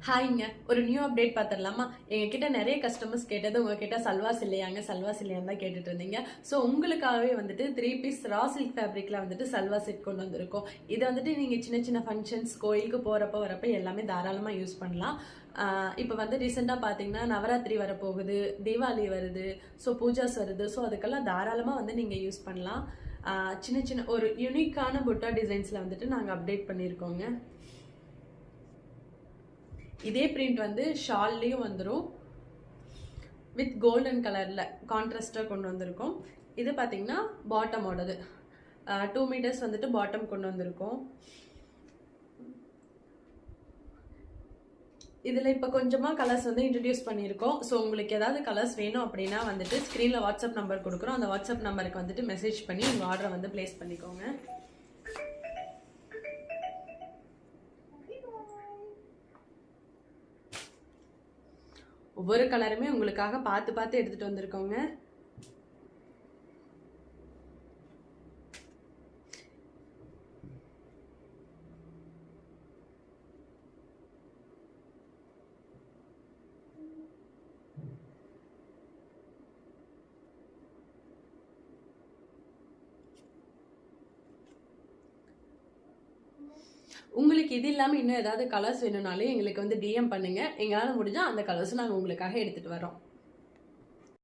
ஹாய்ங்க. ஒரு new update பார்த்துடலாமா? எங்ககிட்ட நிறைய கஸ்டமர்ஸ் கேட்டது உங்ககிட்ட சல்வாஸ் இல்லையாங்க, சல்வாஸ் இல்லையான்னு தான் கேட்டுட்டு இருந்தீங்க. ஸோ உங்களுக்காகவே வந்துட்டு 3 பீஸ் ரா சில்க் ஃபேப்ரிக்ல வந்துட்டு சல்வார் செட் கொண்டு வந்திருக்கோம். இதை வந்துட்டு நீங்கள் சின்ன சின்ன ஃபங்க்ஷன்ஸ், கோயிலுக்கு போகிறப்ப வரப்ப எல்லாமே தாராளமாக யூஸ் பண்ணலாம். இப்போ வந்து ரீசெண்டாக பார்த்தீங்கன்னா நவராத்திரி வரப்போகுது, தீபாவளி வருது, ஸோ பூஜாஸ் வருது. ஸோ அதுக்கெல்லாம் தாராளமாக வந்து நீங்கள் யூஸ் பண்ணலாம். சின்ன சின்ன ஒரு யூனிக்கான புட்டா டிசைன்ஸில் வந்துட்டு நாங்கள் அப்டேட் பண்ணியிருக்கோங்க. இதே பிரிண்ட் வந்து ஷால்லையும் வந்துடும், வித் கோல்டன் கலரில் கான்ட்ராஸ்டாக கொண்டு வந்திருக்கோம். இது பார்த்தீங்கன்னா பாட்டமோடது 2 மீட்டர்ஸ் வந்துட்டு பாட்டம் கொண்டு வந்திருக்கோம். இதில் இப்போ கொஞ்சமாக கலர்ஸ் வந்து இன்ட்ரடியூஸ் பண்ணியிருக்கோம். ஸோ உங்களுக்கு ஏதாவது கலர்ஸ் வேணும் அப்படின்னா வந்துட்டு ஸ்க்ரீனில் வாட்ஸ்அப் நம்பர் கொடுக்குறோம். அந்த வாட்ஸ்அப் நம்பருக்கு வந்துட்டு மெசேஜ் பண்ணி உங்கள் ஆர்டரை வந்து ப்ளேஸ் பண்ணிக்கோங்க. ஒவ்வொரு கலருமே உங்களுக்காக பார்த்து பார்த்து எடுத்துட்டு வந்திருக்கோங்க. உங்களுக்கு இது இல்லாமல் இன்னும் ஏதாவது கலர்ஸ் வேணும்னாலே எங்களுக்கு வந்து டிஎம் பண்ணுங்க. எங்களால் முடிஞ்சால் அந்த கலர்ஸ் நாங்கள் உங்களுக்காக எடுத்துகிட்டு வரோம்.